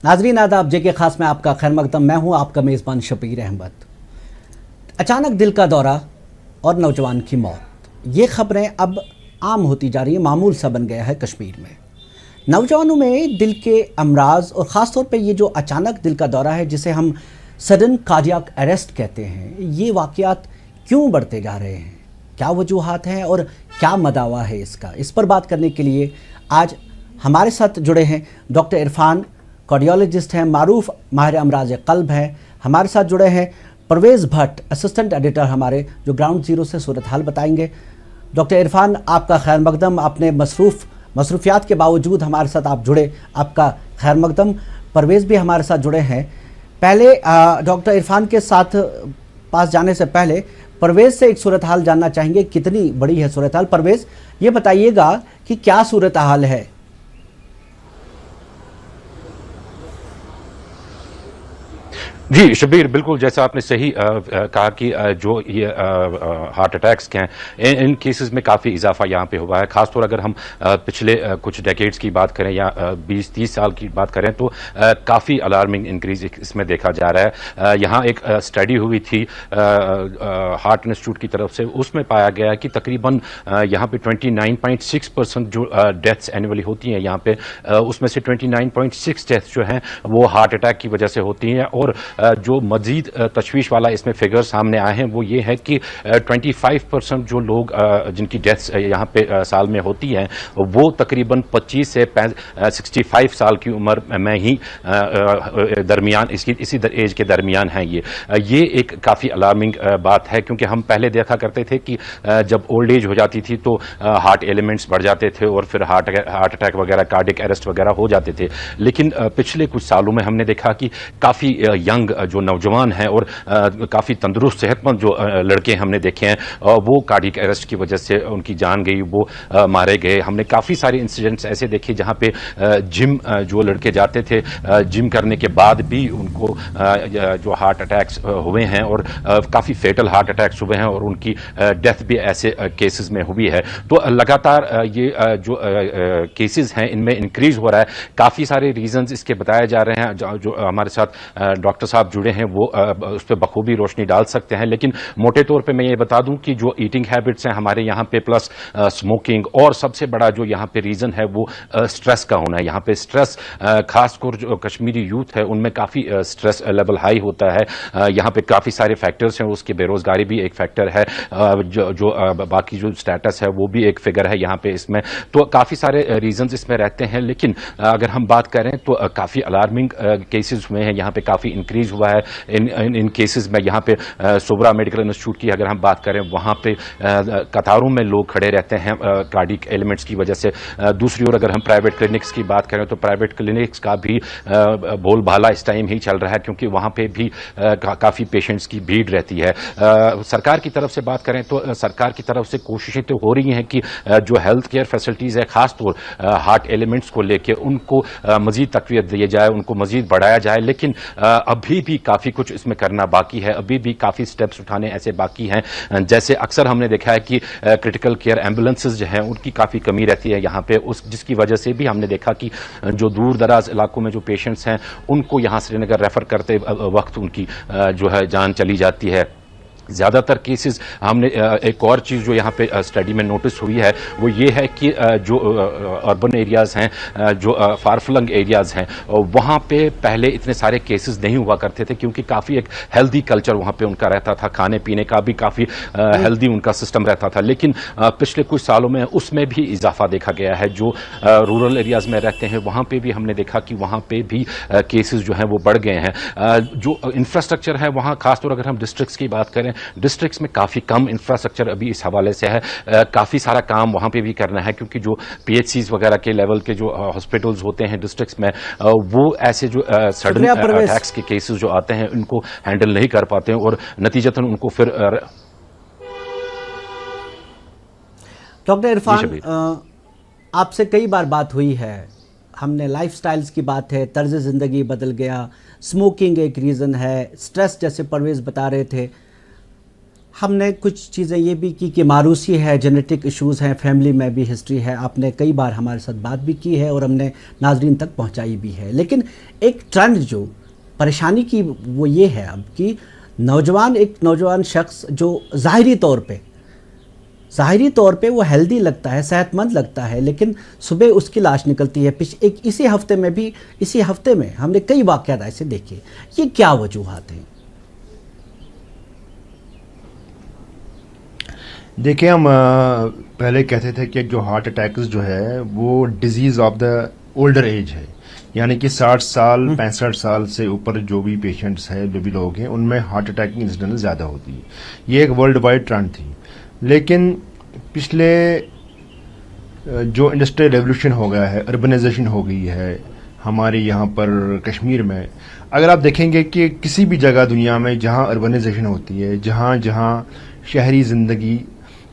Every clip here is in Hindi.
नाजरीन आदाब, जेके खास में आपका खैर मकदम। मैं हूं आपका मेज़बान शबीर अहमद। अचानक दिल का दौरा और नौजवान की मौत, ये खबरें अब आम होती जा रही है, मामूल सा बन गया है कश्मीर में। नौजवानों में दिल के अमराज और ख़ास तौर पे ये जो अचानक दिल का दौरा है, जिसे हम सडन कार्डियक अरेस्ट कहते हैं, ये वाक़यात क्यों बढ़ते जा रहे हैं, क्या वजूहात हैं और क्या मदावा है इसका? इस पर बात करने के लिए आज हमारे साथ जुड़े हैं डॉक्टर इरफान, कार्डियोलॉजिस्ट हैं, मारूफ माहिर अमराज क़ल्ब हैं। हमारे साथ जुड़े हैं परवेज़ भट्ट, असिस्टेंट एडिटर हमारे, जो ग्राउंड ज़ीरो से सूरत हाल बताएंगे। डॉक्टर इरफान, आपका खैर मकदम। आपने मसरूफियात के बावजूद हमारे साथ आप जुड़े, आपका खैर मकदम। परवेज़ भी हमारे साथ जुड़े हैं। पहले डॉक्टर इरफान के साथ पास जाने से पहले परवेज़ से एक सूरत हाल जानना चाहेंगे। कितनी बड़ी है सूरत हाल? परवेज़, ये बताइएगा कि क्या सूरत हाल है? जी शबीर, बिल्कुल जैसा आपने सही कहा कि जो ये हार्ट अटैक्स के हैं, इन केसेस में काफ़ी इजाफा यहाँ पे हुआ है। खासतौर अगर हम पिछले कुछ डेकेड्स की बात करें या 20-30 साल की बात करें तो काफ़ी अलार्मिंग इंक्रीज इसमें देखा जा रहा है। यहाँ एक स्टडी हुई थी हार्ट इंस्टीट्यूट की तरफ से, उसमें पाया गया कि तकरीबन यहाँ पे 29.6% जो डेथ्स एनुअली होती हैं यहाँ पे, उसमें से 29.6 डेथ्स जो हैं वो हार्ट अटैक की वजह से होती हैं। और जो मजीद तशवीश वाला इसमें फिगर सामने आए हैं वो ये है कि 25% जो लोग जिनकी डेथ्स यहाँ पे साल में होती हैं वो तकरीबन 25 से 65 साल की उम्र में ही दरमियान, इसी एज के दरमियान हैं। ये एक काफ़ी अलार्मिंग बात है, क्योंकि हम पहले देखा करते थे कि जब ओल्ड एज हो जाती थी तो हार्ट एलिमेंट्स बढ़ जाते थे और फिर हार्ट अटैक वगैरह, कार्डियक अरेस्ट वगैरह हो जाते थे। लेकिन पिछले कुछ सालों में हमने देखा कि काफ़ी यंग जो नौजवान हैं और काफ़ी तंदुरुस्त सेहतमंद जो लड़के हमने देखे हैं, वो कार्डियक अरेस्ट की वजह से उनकी जान गई, वो मारे गए। हमने काफ़ी सारे इंसिडेंट्स ऐसे देखे जहाँ पे जिम जो लड़के जाते थे, जिम करने के बाद भी उनको जो हार्ट अटैक्स हुए हैं और काफ़ी फेटल हार्ट अटैक्स हुए हैं और उनकी डेथ भी ऐसे केसेस में हुई है। तो लगातार ये जो केसेस हैं इनमें इंक्रीज हो रहा है। काफ़ी सारे रीजंस इसके बताए जा रहे हैं। जो हमारे साथ डॉक्टर साहब जुड़े हैं वो उस पर बखूबी रोशनी डाल सकते हैं। लेकिन मोटे तौर पे मैं ये बता दूं कि जो ईटिंग हैबिट्स हैं हमारे यहाँ पे, प्लस स्मोकिंग, और सबसे बड़ा जो यहाँ पे रीज़न है वो स्ट्रेस का होना है। यहाँ पे स्ट्रेस, खासकर जो कश्मीरी यूथ है उनमें काफ़ी स्ट्रेस लेवल हाई होता है। यहाँ पे काफ़ी सारे फैक्टर्स हैं, उसकी बेरोज़गारी भी एक फैक्टर है, जो बाकी जो स्टेटस है वो भी एक फिगर है यहाँ पे इसमें। तो काफ़ी सारे रीजंस इसमें रहते हैं। लेकिन अगर हम बात करें तो काफ़ी अलार्मिंग केसेस हुए हैं, यहाँ पे काफ़ी इंक्रीज हुआ है इन केसेस में। यहाँ पे सोबरा मेडिकल इंस्टीट्यूट की अगर हम बात करें, वहाँ पे कतारों में लोग खड़े रहते हैं कार्डियक एलिमेंट्स की वजह से। दूसरी ओर अगर हम प्राइवेट क्लिनिक्स की बात करें तो प्राइवेट क्लिनिक्स का भी बोलबाला इस टाइम ही चल रहा है, क्योंकि वहाँ पे भी काफ़ी पेशेंट्स की भीड़ रहती है। सरकार की तरफ से बात करें तो सरकार की तरफ से कोशिशें तो हो रही हैं कि जो हेल्थ केयर फैसिलिटीज़ है, खासतौर हार्ट एलिमेंट्स को लेकर उनको मजीद तकवीत दी जाए, उनको मजीद बढ़ाया जाए। लेकिन अभी भी काफ़ी कुछ इसमें करना बाकी है, अभी भी काफ़ी स्टेप्स उठाने ऐसे बाकी हैं। जैसे अक्सर हमने देखा है कि क्रिटिकल केयर एम्बुलेंसेज जो हैं उनकी काफ़ी कमी रहती है यहाँ पे, जिसकी वजह से भी हमने देखा कि जो दूर दराज इलाकों में जो पेशेंट्स हैं उनको यहाँ श्रीनगर रेफ़र करते वक्त उनकी जो है जान चली जाती है। ज़्यादातर केसेस हमने एक और चीज़ जो यहाँ पे स्टडी में नोटिस हुई है वो ये है कि जो अर्बन एरियाज़ हैं, जो फारफ्लंग एरियाज़ हैं, वहाँ पे पहले इतने सारे केसेस नहीं हुआ करते थे, क्योंकि काफ़ी एक हेल्दी कल्चर वहाँ पे उनका रहता था, खाने पीने का भी काफ़ी हेल्दी उनका सिस्टम रहता था। लेकिन पिछले कुछ सालों में उसमें भी इजाफा देखा गया है। जो रूरल एरियाज़ में रहते हैं वहाँ पर भी हमने देखा कि वहाँ पर भी केसेस जो हैं वो बढ़ गए हैं। जो इंफ्रास्ट्रक्चर है वहाँ, खासतौर अगर हम डिस्ट्रिक्ट्स की बात करें, डिस्ट्रिक्ट्स में काफ़ी कम इंफ्रास्ट्रक्चर अभी इस हवाले से है। काफ़ी सारा काम वहाँ पे भी करना है, क्योंकि जो पीएचसीज वगैरह के लेवल के जो हॉस्पिटल्स होते हैं डिस्ट्रिक्ट्स में, वो ऐसे जो सडन अटैक्स के केसेस जो आते हैं उनको हैंडल नहीं कर पाते हैं और नतीजतन उनको फिर डॉक्टर इरफान, आपसे कई बार बात हुई है, हमने लाइफस्टाइल्स की बात है, तर्ज ज़िंदगी बदल गया, स्मोकिंग एक रीज़न है, स्ट्रेस जैसे परवेज़ बता रहे थे। हमने कुछ चीज़ें ये भी की कि मारूसी है, जेनेटिक इश्यूज़ हैं, फैमिली में भी हिस्ट्री है, आपने कई बार हमारे साथ बात भी की है और हमने नाजरीन तक पहुंचाई भी है। लेकिन एक ट्रेंड जो परेशानी की वो ये है अब कि एक नौजवान शख्स जो ज़ाहिरी तौर पे वो हेल्दी लगता है, सेहतमंद लगता है, लेकिन सुबह उसकी लाश निकलती है। इसी हफ्ते में हमने कई वाक़यात ऐसे देखे। ये क्या वजूहात हैं? देखिए, हम पहले कहते थे कि जो हार्ट अटैक्स जो है वो disease of the older age है, यानी कि 60 साल 65 साल से ऊपर जो भी पेशेंट्स हैं, जो भी लोग हैं, उनमें हार्ट अटैक की इंसिडेंस ज़्यादा होती है। ये एक वर्ल्ड वाइड ट्रेंड थी। लेकिन पिछले जो इंडस्ट्रियल रेवोल्यूशन हो गया है, अर्बनाइजेशन हो गई है हमारे यहाँ पर कश्मीर में, अगर आप देखेंगे कि किसी भी जगह दुनिया में जहाँ अर्बनाइजेशन होती है, जहाँ जहाँ शहरी ज़िंदगी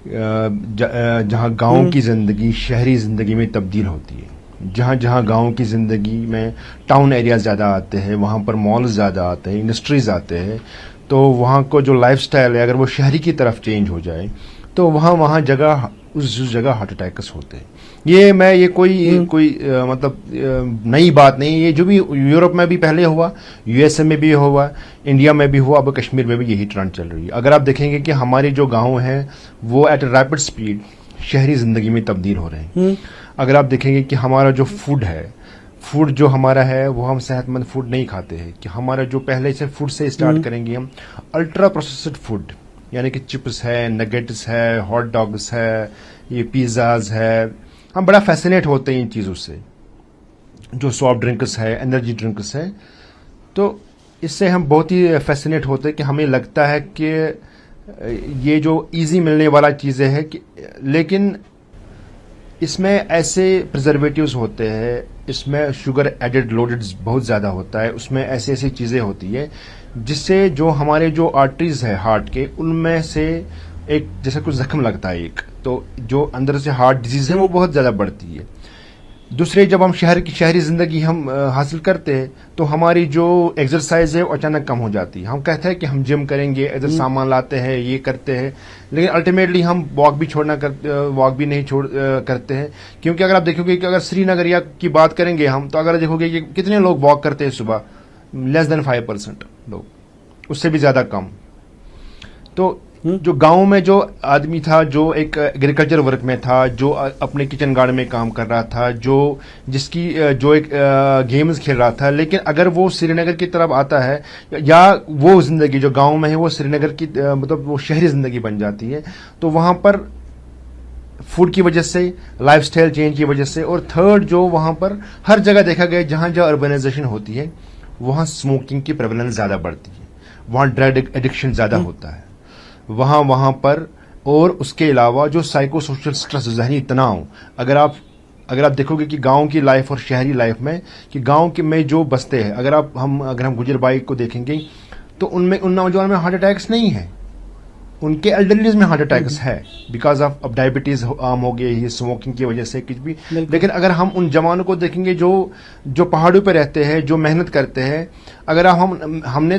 जहाँ गांव की ज़िंदगी शहरी ज़िंदगी में तब्दील होती है, जहाँ जहाँ गांव की ज़िंदगी में टाउन एरियाज़ ज़्यादा आते हैं, वहाँ पर मॉल्स ज़्यादा आते हैं, इंडस्ट्रीज़ आते हैं, तो वहाँ को जो लाइफस्टाइल है अगर वो शहरी की तरफ चेंज हो जाए तो वहाँ जगह उस जगह हार्ट अटैक्स होते हैं। ये कोई मतलब नई बात नहीं, ये जो भी यूरोप में भी पहले हुआ, यूएसए में भी हुआ, इंडिया में भी हुआ, अब कश्मीर में भी यही ट्रेंड चल रही है। अगर आप देखेंगे कि हमारे जो गांव हैं वो एट रैपिड स्पीड शहरी ज़िंदगी में तब्दील हो रहे हैं। अगर आप देखेंगे कि हमारा जो फूड जो हमारा है वो हम सेहतमंद फूड नहीं खाते हैं, कि हमारा जो पहले से फूड से स्टार्ट करेंगे हम अल्ट्रा प्रोसेस्ड फूड, यानी कि चिप्स है, नगेट्स है, हॉट डॉग्स है, ये पिज़्ज़ाज है, हम बड़ा फैसिनेट होते हैं इन चीज़ों से। जो सॉफ्ट ड्रिंक्स है, एनर्जी ड्रिंक्स है, तो इससे हम बहुत ही फैसिनेट होते हैं कि हमें लगता है कि ये जो इजी मिलने वाला चीज़ें हैं कि, लेकिन इसमें ऐसे प्रिजर्वेटिव्स होते हैं, इसमें शुगर एडेड लोडेड बहुत ज़्यादा होता है, उसमें ऐसी ऐसी चीज़ें होती है जिससे जो हमारे जो आर्टरीज है हार्ट के, उनमें से एक जैसे कुछ जख्म लगता है एक, तो जो अंदर से हार्ट डिजीज है वो बहुत ज़्यादा बढ़ती है। दूसरे, जब हम शहरी ज़िंदगी हम हासिल करते हैं तो हमारी जो एक्सरसाइज है वो अचानक कम हो जाती है। हम कहते हैं कि हम जिम करेंगे, इधर सामान लाते हैं, ये करते हैं, लेकिन अल्टीमेटली हम वॉक भी नहीं करते हैं। क्योंकि अगर आप देखोगे कि अगर श्रीनगर या की बात करेंगे हम, तो अगर देखोगे कि कितने लोग वॉक करते हैं सुबह, लेस देन 5% लोग, उससे भी ज़्यादा कम। तो जो गांव में जो आदमी था, जो एक एग्रीकल्चर वर्क में था, जो अपने किचन गार्डन में काम कर रहा था, जो एक गेम्स खेल रहा था, लेकिन अगर वो श्रीनगर की तरफ आता है, या वो जिंदगी जो गांव में है वो श्रीनगर की मतलब वो शहरी जिंदगी बन जाती है, तो वहां पर फूड की वजह से, लाइफस्टाइल चेंज की वजह से, और थर्ड जो वहां पर हर जगह देखा गया जहां जहां अर्बनाइजेशन होती है वहां स्मोकिंग की प्रेवलेंस ज्यादा बढ़ती है, वहां ड्रग एडिक्शन ज्यादा होता है वहां पर। और उसके अलावा जो साइको सोशल स्ट्रेस, जहनी तनाव, अगर आप देखोगे कि गांव की लाइफ और शहरी लाइफ में, कि गांव के में जो बसते हैं, अगर हम गुजर बाई को देखेंगे तो उन नौजवान में हार्ट अटैक्स नहीं है, उनके एल्डरलीज में हार्ट अटैक्स है, बिकॉज ऑफ अब डायबिटीज आम हो गई, स्मोकिंग की वजह से कुछ भी। लेकिन अगर हम उन जवानों को देखेंगे जो पहाड़ों पे रहते हैं, जो मेहनत करते हैं, अगर मैंने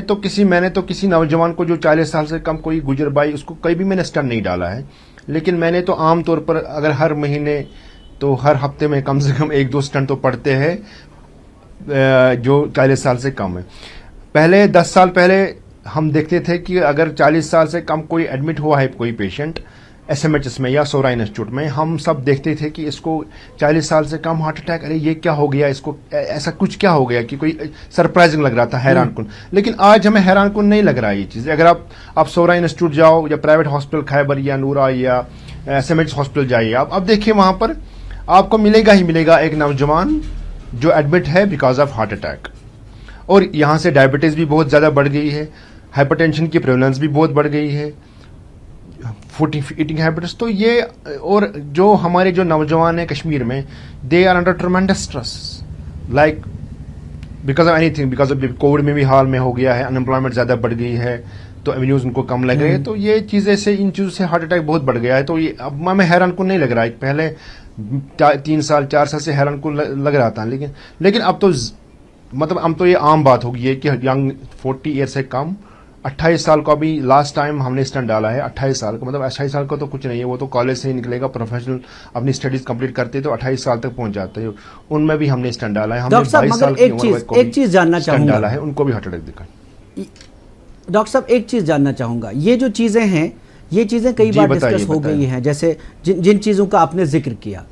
तो किसी नौजवान को जो 40 साल से कम कोई गुजर बाई, उसको कहीं भी मैंने स्टंट नहीं डाला है, लेकिन मैंने तो आम तौर पर अगर हर महीने तो हर हफ्ते में कम से कम 1-2 स्टंट तो पड़ते हैं जो 40 साल से कम है। पहले 10 साल पहले हम देखते थे कि अगर 40 साल से कम कोई एडमिट हुआ है, कोई पेशेंट एसएमएचएस में या सोरा इंस्टीट्यूट में, हम सब देखते थे कि इसको 40 साल से कम हार्ट अटैक, अरे ये क्या हो गया, इसको ऐसा कुछ क्या हो गया, कि कोई सरप्राइजिंग लग रहा था, हैरानकुन। लेकिन आज हमें हैरानकुन नहीं लग रहा है ये चीज़। अगर आप सोरा इंस्टीट्यूट जाओ, या प्राइवेट हॉस्पिटल खैबर या नूरा या एसएमएच हॉस्पिटल जाइए, आप देखिए वहां पर आपको मिलेगा ही मिलेगा एक नौजवान जो एडमिट है बिकॉज ऑफ हार्ट अटैक। और यहाँ से डायबिटीज भी बहुत ज़्यादा बढ़ गई है, हाइपरटेंशन की प्रेवलेंस भी बहुत बढ़ गई है, फूड ईटिंग हैबिट्स। तो ये, और जो हमारे जो नौजवान हैं कश्मीर में, they are under tremendous stress, like because of anything, because of covid में भी हाल में हो गया है, अनएम्प्लॉयमेंट ज़्यादा बढ़ गई है, तो एवेन्यूज उनको कम लग रहे हैं, तो ये चीज़ें से, इन चीज़ों से हार्ट अटैक बहुत बढ़ गया है। तो ये अब हमें हैरान को नहीं लग रहा है, पहले 3 साल 4 साल से हैरान को लग रहा था, लेकिन अब तो मतलब अब तो ये आम बात हो गई है कि यंग 40 ईयर से कम 28 साल का भी लास्ट टाइम हमने स्टंट डाला है। 28 साल का मतलब 28 साल का तो कुछ नहीं है, वो तो कॉलेज से ही निकलेगा, प्रोफेशनल अपनी स्टडीज कंप्लीट करते तो 28 साल तक पहुंच जाते हैं, उनमें भी हमने स्टंट डाला है। हमने डॉक्टर साहब, 22 साल मगर की उम्र को एक चीज जानना चाहूंगा, डाला है, उनको भी हार्ट अटैक दिखा। डॉक्टर साहब एक चीज जानना चाहूंगा, ये जो चीजें हैं, ये चीजें कई बार डिस्कस हो गई हैं, जैसे जिन चीजों का आपने जिक्र किया,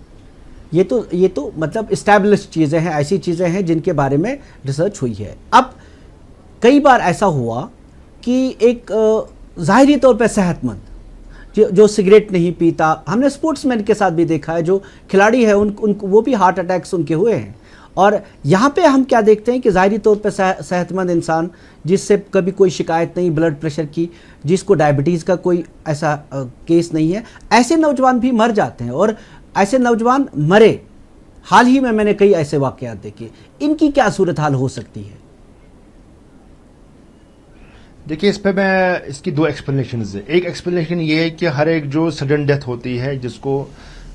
ये तो मतलब इस्टेब्लिश्ड चीजें हैं, ऐसी चीजें हैं जिनके बारे में रिसर्च हुई है। अब कई बार ऐसा हुआ कि एक ज़ाहिरी तौर पर सेहतमंद जो सिगरेट नहीं पीता, हमने स्पोर्ट्समैन के साथ भी देखा है, जो खिलाड़ी है उनको वो भी हार्ट अटैक्स उनके हुए हैं। और यहाँ पे हम क्या देखते हैं कि ज़ाहिरी तौर पर सेहतमंद इंसान, जिससे कभी कोई शिकायत नहीं ब्लड प्रेशर की, जिसको डायबिटीज़ का कोई ऐसा केस नहीं है, ऐसे नौजवान भी मर जाते हैं। और ऐसे नौजवान मरे, हाल ही में मैंने कई ऐसे वाक़यात देखे। इनकी क्या सूरत हाल हो सकती है? देखिए, इस पे मैं इसकी दो एक्सप्लेनेशन है। एक एक्सप्लेनेशन ये है कि हर एक जो सडन डेथ होती है, जिसको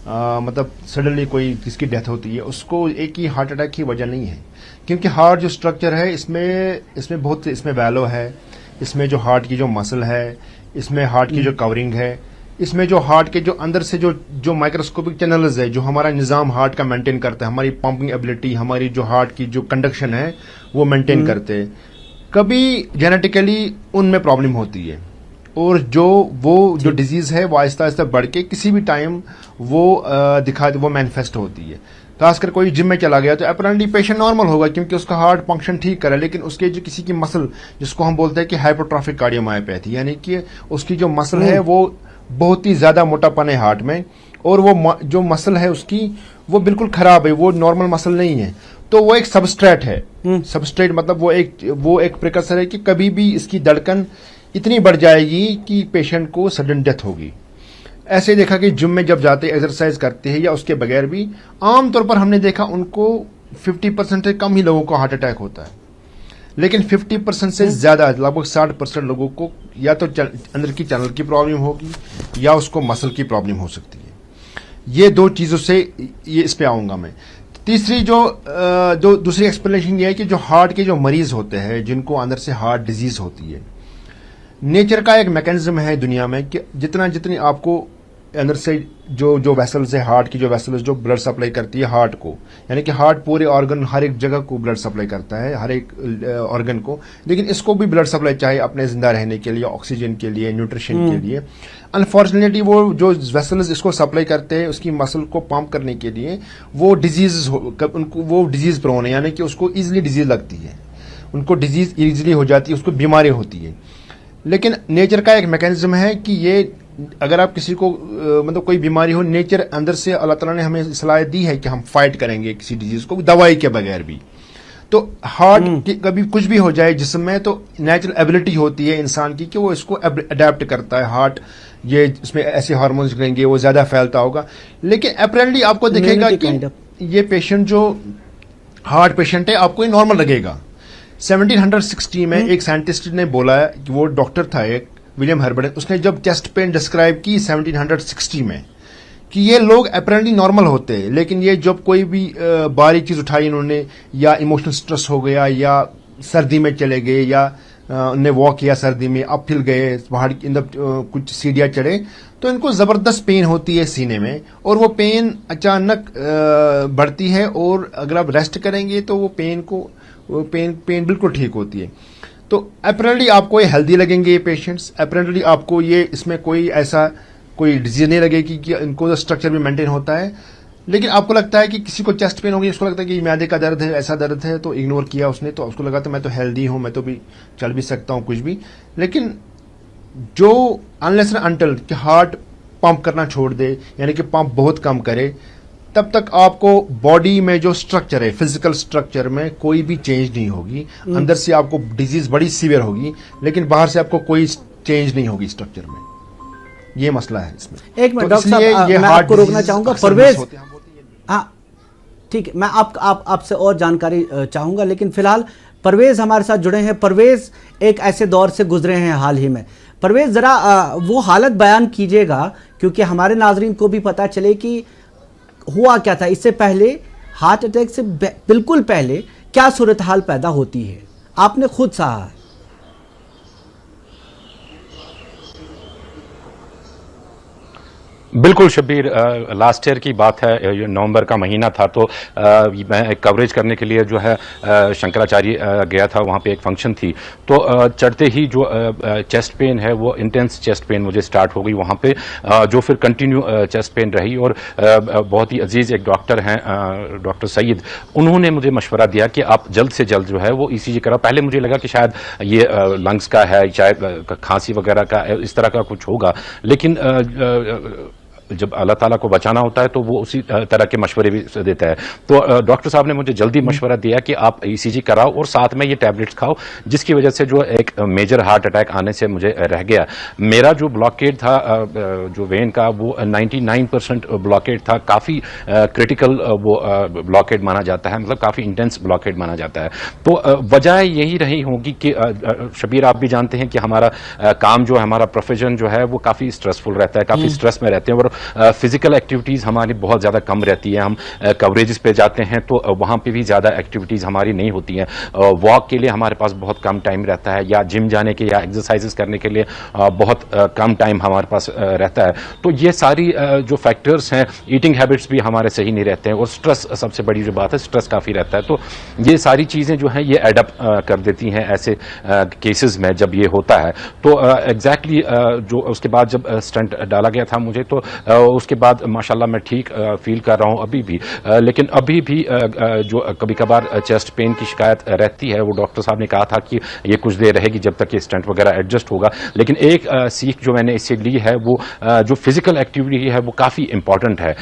मतलब सडनली कोई जिसकी डेथ होती है, उसको एक ही हार्ट अटैक की वजह नहीं है, क्योंकि हार्ट जो स्ट्रक्चर है इसमें बहुत, इसमें वैलो है, इसमें जो हार्ट की जो मसल है, इसमें हार्ट की जो कवरिंग है, इसमें जो हार्ट के जो अंदर से जो माइक्रोस्कोपिक चैनल्स है, जो हमारा निज़ाम हार्ट का मेंटेन करता है, हमारी पंपिंग एबिलिटी, हमारी जो हार्ट की जो कंडक्शन है वो मेंटेन करते हैं। कभी जेनेटिकली उनमें प्रॉब्लम होती है, और जो डिजीज है वो आहिस्ता आहिस्ता बढ़ के किसी भी टाइम वो मैनिफेस्ट होती है। खासकर कोई जिम में चला गया तो अपरेंटली पेशेंट नॉर्मल होगा, क्योंकि उसका हार्ट फंक्शन ठीक करे, लेकिन उसके जो किसी की मसल, जिसको हम बोलते हैं कि हाइपरट्रॉफिक कार्डियोमायोपैथी, यानी कि उसकी जो मसल है वो बहुत ही ज्यादा मोटापन है हार्ट में, और वो जो मसल है उसकी वो बिल्कुल खराब है, वो नॉर्मल मसल नहीं है, तो वो एक सबस्ट्रेट है। सबस्ट्रेट मतलब वो एक प्रिकसर है कि कभी भी इसकी धड़कन इतनी बढ़ जाएगी कि पेशेंट को सडन डेथ होगी। ऐसे देखा कि जिम में जब जाते एक्सरसाइज करते हैं या उसके बगैर भी, आमतौर पर हमने देखा उनको 50% से कम ही लोगों को हार्ट अटैक होता है, लेकिन 50% से ज्यादा, लगभग 60% लोगों को या तो अंदर की चैनल की प्रॉब्लम होगी या उसको मसल की प्रॉब्लम हो सकती है। ये दो चीजों से ये इस पे आऊंगा मैं। तीसरी जो दूसरी एक्सप्लेनेशन ये है कि जो हार्ट के जो मरीज होते हैं, जिनको अंदर से हार्ट डिजीज होती है, नेचर का एक मैकेनिज्म है दुनिया में कि जितनी आपको अंदर से जो वेसल्स है, हार्ट की जो वेसल्स जो ब्लड सप्लाई करती है हार्ट को, यानी कि हार्ट पूरे ऑर्गन, हर एक जगह को ब्लड सप्लाई करता है, हर एक ऑर्गन को, लेकिन इसको भी ब्लड सप्लाई चाहिए अपने जिंदा रहने के लिए, ऑक्सीजन के लिए, न्यूट्रिशन के लिए। अनफॉर्चुनेटली वो जो वेसल्स इसको सप्लाई करते हैं, उसकी मसल को पंप करने के लिए, वो डिजीज प्रोन है, यानी कि उसको ईजिली डिजीज लगती है, उनको डिजीज ईजिली हो जाती है, उसको बीमारी होती है। लेकिन नेचर का एक मैकेनिज्म है कि ये अगर आप किसी को मतलब कोई बीमारी हो, नेचर अंदर से अल्लाह ताला ने हमें सलाह दी है कि हम फाइट करेंगे किसी डिजीज को दवाई के बगैर भी। तो हार्ट कभी कुछ भी हो जाए जिस्म में, तो नेचुरल एबिलिटी होती है इंसान की कि वो इसको अडेप्ट करता है। हार्ट ये इसमें ऐसे हार्मोन्स निकलेंगे, वो ज्यादा फैलता होगा, लेकिन अपेरेंटली आपको दिखेगा कि ये पेशेंट जो हार्ट पेशेंट है, आपको ये नॉर्मल लगेगा। 1760 में एक साइंटिस्ट ने बोला कि वो डॉक्टर था एक विलियम हर्बर्ट, उसने जब चेस्ट पेन डिस्क्राइब की 1760 में कि ये लोग अपेरेंटली नॉर्मल होते हैं, लेकिन ये जब कोई भी भारी चीज उठाई इन्होंने, या इमोशनल स्ट्रेस हो गया, या सर्दी में चले गए, या उन्हें वॉक किया सर्दी में, अपहिल गए, पहाड़ कुछ सीढ़ियां चढ़े, तो इनको जबरदस्त पेन होती है सीने में, और वो पेन अचानक बढ़ती है, और अगर आप रेस्ट करेंगे तो वो पेन बिल्कुल ठीक होती है। तो अपेरेंटली आपको ये हेल्दी लगेंगे ये पेशेंट्स, अपेरेंटली आपको ये इसमें कोई डिजीज नहीं लगेगी कि इनको स्ट्रक्चर भी मेंटेन होता है। लेकिन आपको लगता है कि किसी को चेस्ट पेन होगी, उसको लगता है कि मैदे का दर्द है, ऐसा दर्द है, तो इग्नोर किया उसने, तो उसको लगा तो मैं तो हेल्दी हूं, मैं तो भी चल भी सकता हूं कुछ भी। लेकिन जो अनलेस एंड अनटिल कि हार्ट पंप करना छोड़ दे, यानी कि पंप बहुत कम करे, तब तक आपको बॉडी में जो स्ट्रक्चर है, फिजिकल स्ट्रक्चर में कोई भी चेंज नहीं होगी। अंदर से आपको डिजीज बड़ी सीवियर होगी, लेकिन बाहर से आपको कोई चेंज नहीं होगी स्ट्रक्चर में। ये मसला है इसमें। एक मिनट डॉक्टर साहब, मैं आपको रोकना चाहूंगा। परवेज, हाँ ठीक है, मैं आपसे और जानकारी चाहूंगा, लेकिन फिलहाल परवेज हमारे साथ जुड़े हैं। परवेज एक ऐसे दौर से गुजरे हैं हाल ही में। परवेज जरा वो हालत बयान कीजिएगा, क्योंकि हमारे नाजरीन को भी पता चले कि हुआ क्या था इससे पहले, हार्ट अटैक से बिल्कुल पहले क्या सूरत हाल पैदा होती है, आपने खुद सहा है। बिल्कुल शब्बीर, लास्ट ईयर की बात है, ये नवंबर का महीना था, तो मैं एक कवरेज करने के लिए जो है शंकराचार्य गया था, वहाँ पे एक फंक्शन थी। तो चढ़ते ही जो चेस्ट पेन है वो इंटेंस चेस्ट पेन मुझे स्टार्ट हो गई वहाँ पे, जो फिर कंटिन्यू चेस्ट पेन रही। और बहुत ही अजीज़ एक डॉक्टर हैं, डॉक्टर सईद, उन्होंने मुझे मशवरा दिया कि आप जल्द से जल्द जो है वो ईसीजी कराओ। पहले मुझे लगा कि शायद ये लंग्स का है, शायद खांसी वगैरह का, इस तरह का कुछ होगा, लेकिन जब अल्लाह ताला को बचाना होता है तो वो उसी तरह के मशवरे भी देता है। तो डॉक्टर साहब ने मुझे जल्दी मशवरा दिया कि आप ईसीजी कराओ और साथ में ये टैबलेट्स खाओ, जिसकी वजह से जो एक मेजर हार्ट अटैक आने से मुझे रह गया। मेरा जो ब्लॉकेड था जो वेन का, वो 99% ब्लॉकेड था, काफ़ी क्रिटिकल वो ब्लॉकेड माना जाता है, मतलब काफ़ी इंटेंस ब्लॉकेड माना जाता है। तो वजह यही रही होगी कि शबीर, आप भी जानते हैं कि हमारा काम जो है, हमारा प्रोफेशन जो है वो काफ़ी स्ट्रेसफुल रहता है, काफ़ी स्ट्रेस में रहते हैं, और फिजिकल एक्टिविटीज़ हमारी बहुत ज़्यादा कम रहती है। हम कवरेजेस पे जाते हैं तो वहाँ पे भी ज़्यादा एक्टिविटीज़ हमारी नहीं होती हैं। वॉक के लिए हमारे पास बहुत कम टाइम रहता है, या जिम जाने के या एक्सरसाइजेस करने के लिए बहुत कम टाइम हमारे पास रहता है। तो ये सारी जो फैक्टर्स हैं, ईटिंग हैबिट्स भी हमारे सही नहीं रहते हैं, और स्ट्रेस सबसे बड़ी जो बात है, स्ट्रेस काफ़ी रहता है। तो ये सारी चीज़ें जो हैं ये एडअप कर देती हैं ऐसे केसेस में जब ये होता है। तो एग्जैक्टली जो उसके बाद जब स्टंट डाला गया था मुझे, तो उसके बाद माशाल्लाह मैं ठीक फील कर रहा हूँ अभी भी। लेकिन अभी भी जो कभी कभार चेस्ट पेन की शिकायत रहती है, वो डॉक्टर साहब ने कहा था कि ये कुछ देर रहेगी जब तक ये स्टंट वगैरह एडजस्ट होगा। लेकिन एक सीख जो मैंने इससे ली है, वो जो फिजिकल एक्टिविटी है वो काफ़ी इंपॉर्टेंट है।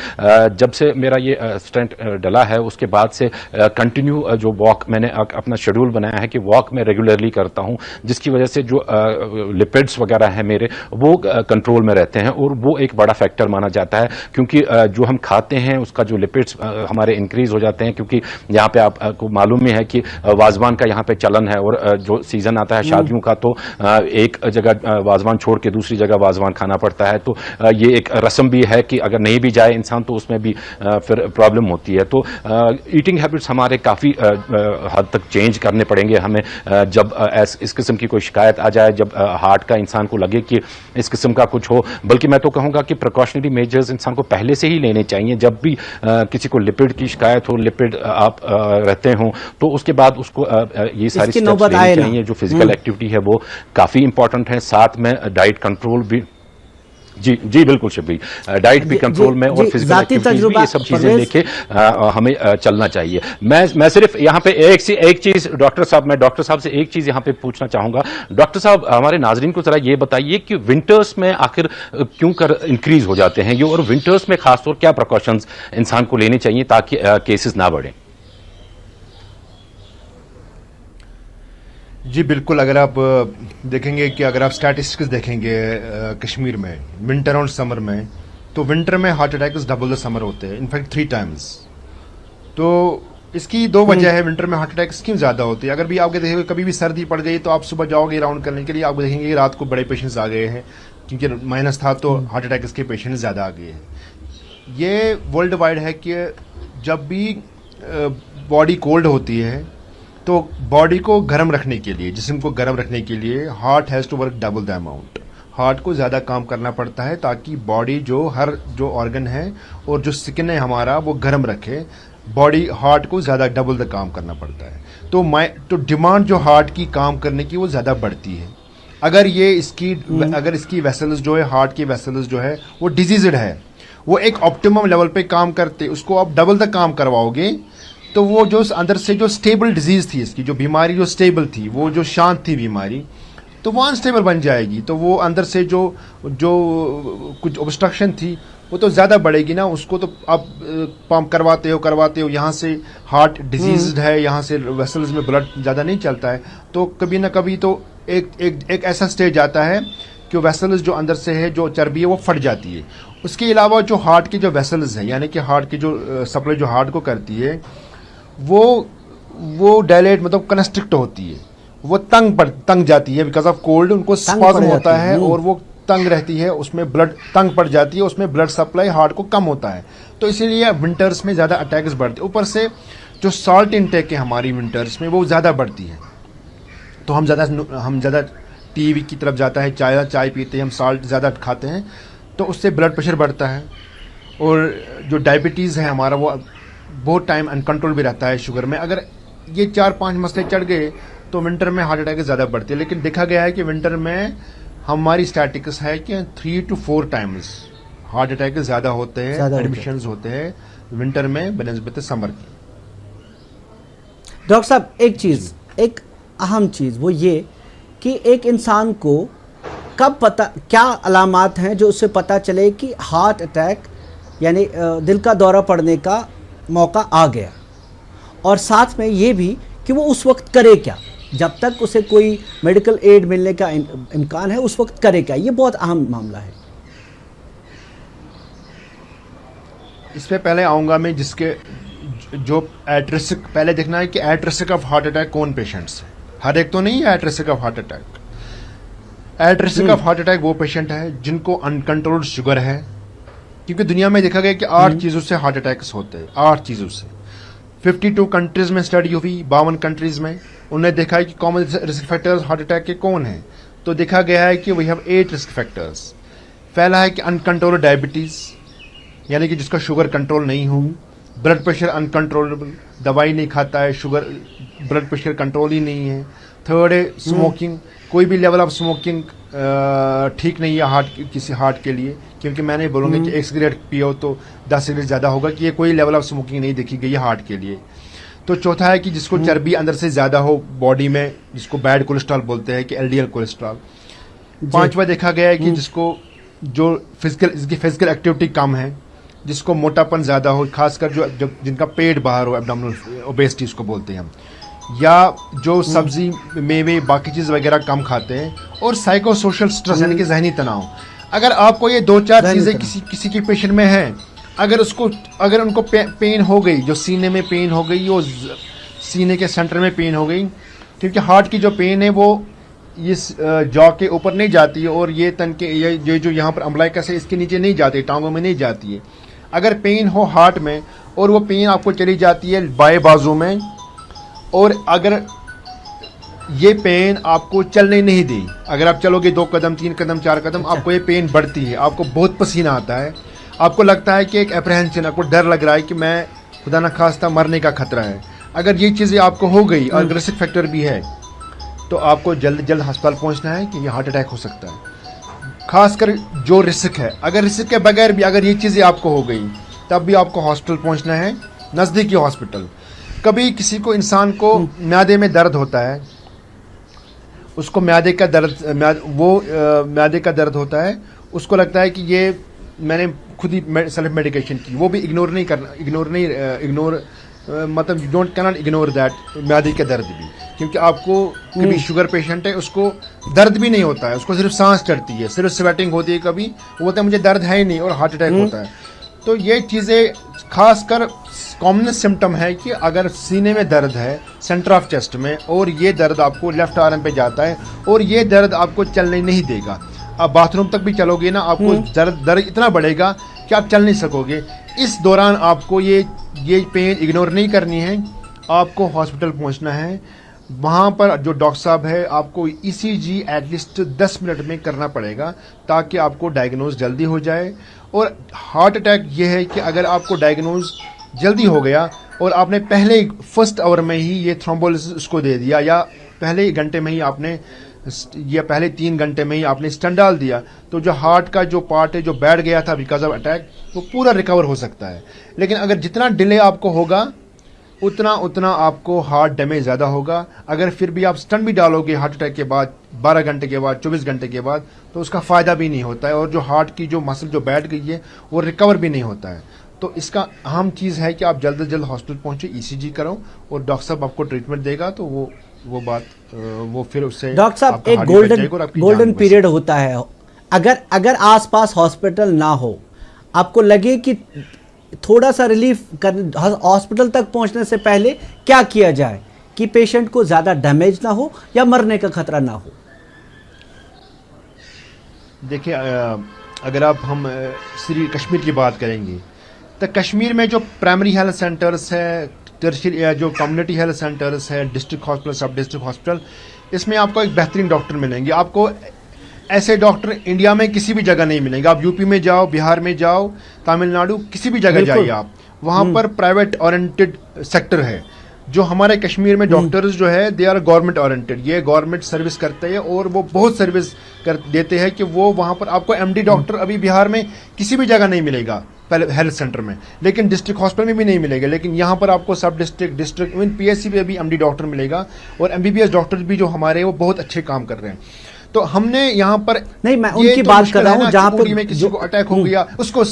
जब से मेरा ये स्टंट डला है उसके बाद से कंटिन्यू जो वॉक मैंने अपना शेड्यूल बनाया है कि वॉक मैं रेगुलरली करता हूँ, जिसकी वजह से जो लिपिड्स वगैरह हैं मेरे, वो कंट्रोल में रहते हैं, और वो एक बड़ा फैक्टर माना जाता है, क्योंकि जो हम खाते हैं उसका जो लिपिड्स हमारे इंक्रीज हो जाते हैं। क्योंकि यहाँ पे आपको मालूम ही है कि वाजवान का यहाँ पे चलन है, और जो सीजन आता है शादियों का, तो एक जगह वाजवान छोड़ के दूसरी जगह वाजवान खाना पड़ता है। तो ये एक रस्म भी है कि अगर नहीं भी जाए इंसान तो उसमें भी फिर प्रॉब्लम होती है। तो ईटिंग हैबिट्स हमारे काफ़ी हद तक चेंज करने पड़ेंगे हमें, जब इस किस्म की कोई शिकायत आ जाए, जब हार्ट का इंसान को लगे कि इस किस्म का कुछ हो। बल्कि मैं तो कहूँगा कि प्रिकॉशनरी मेजर्स इंसान को पहले से ही लेने चाहिए। जब भी किसी को लिपिड की शिकायत हो, लिपिड आप रहते हों, तो उसके बाद उसको ये सारी स्टेप्स लेनी चाहिए। जो फिजिकल एक्टिविटी है वो काफ़ी इंपॉर्टेंट है, साथ में डाइट कंट्रोल भी। जी जी बिल्कुल शबीर, डाइट भी कंट्रोल में और फिजिकल एक्टिविटीज भी, ये सब चीजें लेके हमें चलना चाहिए। मैं सिर्फ यहाँ पे एक चीज डॉक्टर साहब से एक चीज यहाँ पे पूछना चाहूंगा। डॉक्टर साहब, हमारे नाजरीन को जरा ये बताइए कि विंटर्स में आखिर क्यों कर इंक्रीज हो जाते हैं ये, और विंटर्स में खासतौर क्या प्रिकॉशंस इंसान को लेने चाहिए ताकि केसेस ना बढ़े। जी बिल्कुल, अगर आप देखेंगे कि अगर आप स्टैटिस्टिक्स देखेंगे कश्मीर में विंटर और समर में, तो विंटर में heart attacks double the summer होते हैं, इनफैक्ट 3 टाइम्स। तो इसकी 2 वजह है विंटर में हार्ट अटैक्स क्यों ज़्यादा होती है। अगर भी आपके देखेंगे कभी भी सर्दी पड़ गई तो आप सुबह जाओगे राउंड करने के लिए, आप देखेंगे कि रात को बड़े पेशेंट्स आ गए हैं, क्योंकि माइनस था तो हार्ट अटैक्स के पेशेंट्स ज़्यादा आ गए हैं। ये वर्ल्ड वाइड है कि जब भी बॉडी कोल्ड होती है तो बॉडी को गर्म रखने के लिए, जिस्म को गर्म रखने के लिए heart has to work double the amount. Heart को ज़्यादा काम करना पड़ता है ताकि बॉडी जो ऑर्गन है और जो स्किन है हमारा वो गर्म रखे। बॉडी हार्ट को ज़्यादा डबल द काम करना पड़ता है। तो डिमांड जो हार्ट की काम करने की वो ज़्यादा बढ़ती है। अगर इसकी वेसल्स जो है, हार्ट की वेसल्स जो है वो डिजीज्ड है, वो एक ऑप्टिमम लेवल पे काम करते, उसको आप डबल द काम करवाओगे तो वो जो अंदर से जो स्टेबल डिजीज थी, इसकी जो बीमारी जो स्टेबल थी, वो जो शांत थी बीमारी, तो वो अनस्टेबल बन जाएगी। तो वो अंदर से जो कुछ ऑब्स्ट्रक्शन थी वो तो ज़्यादा बढ़ेगी ना। उसको तो आप पंप करवाते हो, यहाँ से हार्ट डिजीज है, यहाँ से वेसल्स में ब्लड ज़्यादा नहीं चलता है, तो कभी ना कभी तो एक ऐसा स्टेज आता है कि वेसल्स जो अंदर से है, जो चर्बी है वो फट जाती है। उसके अलावा जो हार्ट की जो वेसल्स हैं, यानी कि हार्ट की जो सप्लाई जो हार्ट को करती है, वो डायलेट मतलब कंस्ट्रिक्ट होती है, वो तंग जाती है बिकॉज ऑफ कोल्ड, उनको स्पाज्म होता है और वो तंग रहती है, उसमें ब्लड तंग पड़ जाती है, उसमें ब्लड सप्लाई हार्ट को कम होता है। तो इसीलिए विंटर्स में ज़्यादा अटैक्स बढ़ते हैं। ऊपर से जो सॉल्ट इनटेक है हमारी विंटर्स में वो ज़्यादा बढ़ती है, तो हम ज़्यादा टीवी की तरफ जाता है, चाय पीते हैं, हम सॉल्ट ज़्यादा खाते हैं, तो उससे ब्लड प्रेशर बढ़ता है, और जो डायबिटीज़ है हमारा वो बहुत टाइम अनकंट्रोल भी रहता है शुगर में। अगर ये 4-5 मसले चढ़ गए तो विंटर में हार्ट अटैक ज़्यादा बढ़ती है। लेकिन देखा गया है कि विंटर में हमारी स्टैटिस्टिक्स है कि 3 to 4 टाइम्स हार्ट अटैक ज़्यादा होते हैं, एडमिशंस होते हैं विंटर में बनस्बत समर की। डॉक्टर साहब एक अहम चीज़ वो ये कि एक इंसान को कब पता, क्या अलामात हैं जो उससे पता चले कि हार्ट अटैक यानी दिल का दौरा पड़ने का मौका आ गया, और साथ में ये भी कि वो उस वक्त करे क्या, जब तक उसे कोई मेडिकल एड मिलने का इम्कान है उस वक्त करे क्या, ये बहुत अहम मामला है। इस पे पहले आऊँगा मैं, जिसके जो एट रिस्क, पहले देखना है कि at risk of heart attack कौन पेशेंट्स है। हर एक तो नहीं है at risk of heart attack. At risk of heart attack वो पेशेंट है जिनको अनकंट्रोल्ड शुगर है, क्योंकि दुनिया में देखा गया कि 8 चीज़ों से हार्ट अटैक्स होते हैं, 8 चीज़ों से। 52 कंट्रीज में स्टडी हुई, 52 कंट्रीज में उन्होंने देखा है कि common risk factors heart attack के कौन हैं। तो देखा गया है कि वी हैव 8 रिस्क फैक्टर्स। पहला है कि अनकंट्रोल्ड डायबिटीज़, यानी कि जिसका शुगर कंट्रोल नहीं हो। ब्लड प्रेशर अनकंट्रोलेबल, दवाई नहीं खाता है, शुगर ब्लड प्रेशर कंट्रोल ही नहीं है। थर्ड है स्मोकिंग, कोई भी लेवल ऑफ स्मोकिंग ठीक नहीं है किसी हार्ट के लिए, क्योंकि मैं नहीं बोलूँगा कि 1 सिगरेट पियो तो 10 सिगरेट ज़्यादा होगा, कि ये कोई लेवल ऑफ स्मोकिंग नहीं देखी गई है हार्ट के लिए। तो चौथा है कि जिसको चर्बी अंदर से ज़्यादा हो बॉडी में, जिसको बैड कोलेस्ट्रॉल बोलते हैं कि LDL कोलेस्ट्रॉल। पांचवा देखा गया है कि जिसको जो इसकी फिजिकल एक्टिविटी कम है, जिसको मोटापन ज़्यादा हो, खासकर जो जिनका पेट बाहर हो, एब्डोमिनल ओबेसिटी उसको बोलते हैं हम, या जो सब्जी मेवे बाकी चीज़ वगैरह कम खाते हैं, और साइको सोशल स्ट्रेस यानी कि जहनी तनाव। अगर आपको ये 2-4 चीज़ें किसी की पेशेंट में हैं, अगर उनको पेन हो गई, जो सीने में पेन हो गई, वो सीने के सेंटर में पेन हो गई, क्योंकि हार्ट की जो पेन है वो इस जॉ के ऊपर नहीं जाती है, और ये तन के ये जो यहाँ पर अम्बलाइकस है इसके नीचे नहीं जाती, टांगों में नहीं जाती है। अगर पेन हो हार्ट में और वो पेन आपको चली जाती है बाएं बाजू में, और अगर ये पेन आपको चलने नहीं दी, अगर आप चलोगे 2 कदम 3 कदम 4 कदम, आपको ये पेन बढ़ती है, आपको बहुत पसीना आता है, आपको लगता है कि एक अप्रहेंशन, आपको डर लग रहा है कि मैं खुदा न खास्ता मरने का खतरा है। अगर ये चीज़ें आपको हो गई और रिस्क फैक्टर भी है, तो आपको जल्द अस्पताल पहुंचना है कि ये हार्ट अटैक हो सकता है। खासकर जो रिस्क है, अगर रिस्क के बगैर भी अगर ये चीज़ें आपको हो गई, तब भी आपको हॉस्पिटल पहुंचना है, नज़दीकी हॉस्पिटल। कभी किसी को, इंसान को म्यादे में दर्द होता है, उसको म्यादे का दर्द होता है, उसको लगता है कि ये मैंने खुद ही सेल्फ मेडिकेशन की, वो भी इग्नोर मतलब you don't cannot ignore that म्यादे का दर्द भी, क्योंकि आपको कभी शुगर पेशेंट है, उसको दर्द भी नहीं होता है, उसको सिर्फ सांस चढ़ती है, सिर्फ स्वेटिंग होती है, कभी वो बोलता है मुझे दर्द है ही नहीं, और हार्ट अटैक होता है। तो ये चीज़ें खासकर कॉमन सिम्टम है कि अगर सीने में दर्द है, सेंटर ऑफ चेस्ट में, और ये दर्द आपको लेफ्ट आर्म पे जाता है, और ये दर्द आपको चलने नहीं देगा, आप बाथरूम तक भी चलोगे ना, आपको दर्द इतना बढ़ेगा कि आप चल नहीं सकोगे। इस दौरान आपको ये पेन इग्नोर नहीं करनी है, आपको हॉस्पिटल पहुंचना है। वहाँ पर जो डॉक्टर साहब है, आपको ECG एटलीस्ट 10 मिनट में करना पड़ेगा, ताकि आपको डायग्नोज जल्दी हो जाए। और हार्ट अटैक ये है कि अगर आपको डायग्नोज जल्दी हो गया और आपने पहले फर्स्ट आवर में ही ये थ्रोम्बोलिसिस उसको दे दिया, या पहले घंटे में ही आपने, या पहले 3 घंटे में ही आपने स्टेंट डाल दिया, तो जो हार्ट का जो पार्ट है जो बैठ गया था बिकॉज ऑफ अटैक, वो पूरा रिकवर हो सकता है। लेकिन अगर जितना डिले आपको होगा उतना आपको हार्ट डैमेज ज़्यादा होगा। अगर फिर भी आप स्टेंट भी डालोगे हार्ट अटैक के बाद 12 घंटे के बाद, 24 घंटे के बाद, तो उसका फ़ायदा भी नहीं होता है, और जो हार्ट की जो मसल जो बैठ गई है वो रिकवर भी नहीं होता है। तो इसका अहम चीज़ है कि आप जल्द से जल्द हॉस्पिटल पहुँचे, ECG करो, और डॉक्टर साहब आपको ट्रीटमेंट देगा, तो वो बात वो फिर उससे डॉक्टर साहब एक गोल्डन पीरियड होता है। अगर आसपास हॉस्पिटल ना हो, आपको लगे कि थोड़ा सा रिलीफ कर, हॉस्पिटल तक पहुंचने से पहले क्या किया जाए कि पेशेंट को ज़्यादा डैमेज ना हो या मरने का खतरा ना हो? देखिए, अगर हम श्री कश्मीर की बात करेंगे, तो कश्मीर में जो प्राइमरी हेल्थ सेंटर्स है, टर्शियरी जो कम्युनिटी हेल्थ सेंटर्स है, डिस्ट्रिक्ट हॉस्पिटल, सब डिस्ट्रिक्ट हॉस्पिटल, इसमें आपको एक बेहतरीन डॉक्टर मिलेंगे। आपको ऐसे डॉक्टर इंडिया में किसी भी जगह नहीं मिलेंगे। आप यूपी में जाओ, बिहार में जाओ, तमिलनाडु, किसी भी जगह बिल्कुल। जाइए आप, वहां पर प्राइवेट ओरिएंटेड सेक्टर है। जो हमारे कश्मीर में डॉक्टर्स जो है दे आर गवर्नमेंट ओरिएंटेड, ये गवर्नमेंट सर्विस करते हैं और वो बहुत सर्विस कर देते हैं कि वो वहां पर आपको एमडी डॉक्टर अभी बिहार में किसी भी जगह नहीं मिलेगा, पहले हेल्थ सेंटर में, लेकिन डिस्ट्रिक्ट हॉस्पिटल में भी नहीं मिलेगा, लेकिन यहाँ पर आपको सब डिस्ट्रिक्ट इवन पीएचसी में भी एमडी डॉक्टर मिलेगा। और एमबीबीएस डॉक्टर्स भी जो हमारे वो बहुत अच्छे काम कर रहे हैं। तो हमने यहाँ पर नहीं, मैं ये उनकी तो बात मुश्किल कर रहा है हूँ ना जहाँ कि पे उड़ी में किसी को अटैक हो गया, उसको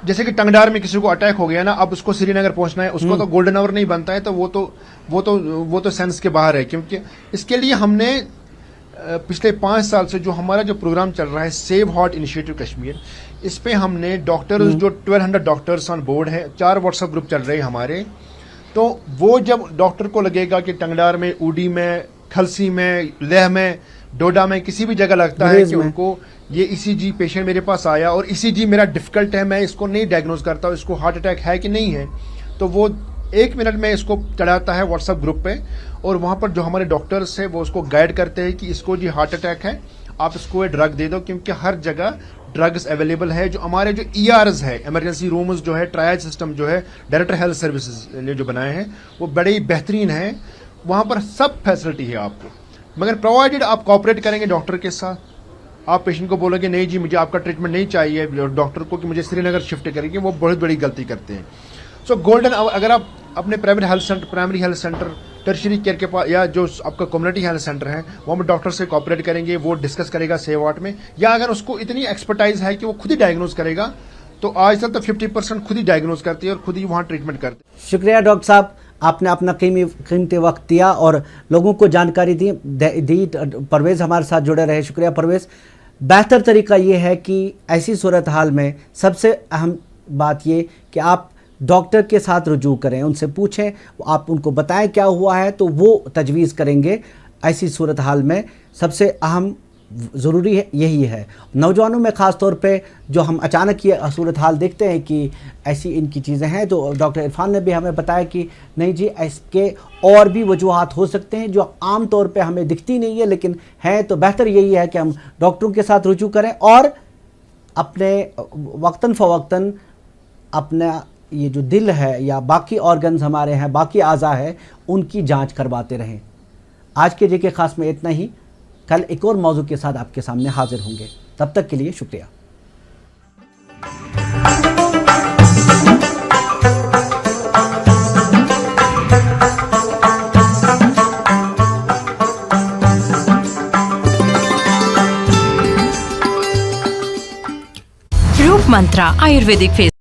जैसे कि टंगडार में किसी को अटैक हो गया ना, अब उसको श्रीनगर पहुंचना है, उसको तो गोल्डन आवर नहीं बनता है, तो वो तो सेंस के बाहर है। क्योंकि इसके लिए हमने पिछले 5 साल से जो हमारा जो प्रोग्राम चल रहा है सेव हार्ट इनिशिएटिव कश्मीर, इस पे हमने डॉक्टर्स जो 1200 डॉक्टर्स ऑन बोर्ड है, 4 व्हाट्सएप ग्रुप चल रहे हैं हमारे। तो वो जब डॉक्टर को लगेगा कि टंगडार में, उडी में, खलसी में, लेह में, डोडा में, किसी भी जगह लगता है कि उनको ये ईसीजी पेशेंट मेरे पास आया और ईसीजी मेरा डिफिकल्ट है, मैं इसको नहीं डायग्नोज करता, इसको हार्ट अटैक है कि नहीं है, तो वो 1 मिनट में इसको चढ़ाता है व्हाट्सएप ग्रुप पे, और वहाँ पर जो हमारे डॉक्टर्स है वो उसको गाइड करते हैं कि इसको जी हार्ट अटैक है, आप इसको ये ड्रग दे दो। क्योंकि हर जगह ड्रग्स अवेलेबल है। जो हमारे जो ईआरएस है, इमरजेंसी रूम्स जो है, ट्रायल सिस्टम जो है, डायरेक्टर हेल्थ सर्विसेज ने जो बनाए हैं वो बड़े ही बेहतरीन हैं, वहाँ पर सब फैसिलिटी है आपको, मगर प्रोवाइडेड आप कोऑपरेट करेंगे डॉक्टर के साथ। आप पेशेंट को बोलोगे नहीं जी मुझे आपका ट्रीटमेंट नहीं चाहिए डॉक्टर को कि मुझे श्रीनगर शिफ्ट करेंगे, वो बहुत बड़ी गलती करते हैं। सो गोल्डन, अगर आप अपने private health centre, primary health centre, tertiary care के पास, या जो आपका कम्युनिटी हेल्थ सेंटर है वहाँ पर डॉक्टर से कोऑपरेट करेंगे, वो डिस्कस करेगा सेव हार्ट में, या अगर उसको इतनी एक्सपर्टाइज है कि वो खुद ही डायग्नोज करेगा, तो आजकल तो 50% खुद ही डायग्नोज करती है और खुद ही वहाँ ट्रीटमेंट करते हैं। शुक्रिया डॉक्टर साहब, आपने अपना कीमती वक्त दिया और लोगों को जानकारी दी। परवेज़ हमारे साथ जुड़े रहे, शुक्रिया परवेज़। बेहतर तरीका ये है कि ऐसी सूरत हाल में सबसे अहम बात ये कि आप डॉक्टर के साथ रुजू करें, उनसे पूछें, आप उनको बताएं क्या हुआ है तो वो तजवीज़ करेंगे। ऐसी सूरत हाल में सबसे अहम ज़रूरी है यही है। नौजवानों में ख़ास तौर पे जो हम अचानक ये सूरत हाल देखते हैं कि ऐसी इनकी चीज़ें हैं, तो डॉक्टर इरफान ने भी हमें बताया कि नहीं जी इसके और भी वजूहात हो सकते हैं जो आम तौर पे हमें दिखती नहीं है, लेकिन हैं। तो बेहतर यही है कि हम डॉक्टरों के साथ रुजू करें और अपने वक्तन फ़वक्तन अपना ये जो दिल है या बाकी ऑर्गन्स हमारे हैं, बाकी आज़ा है, उनकी जाँच करवाते रहें। आज के जेके खास में इतना ही। कल एक और मौजू के साथ आपके सामने हाजिर होंगे, तब तक के लिए शुक्रिया। रूप मंत्रा आयुर्वेदिक फेस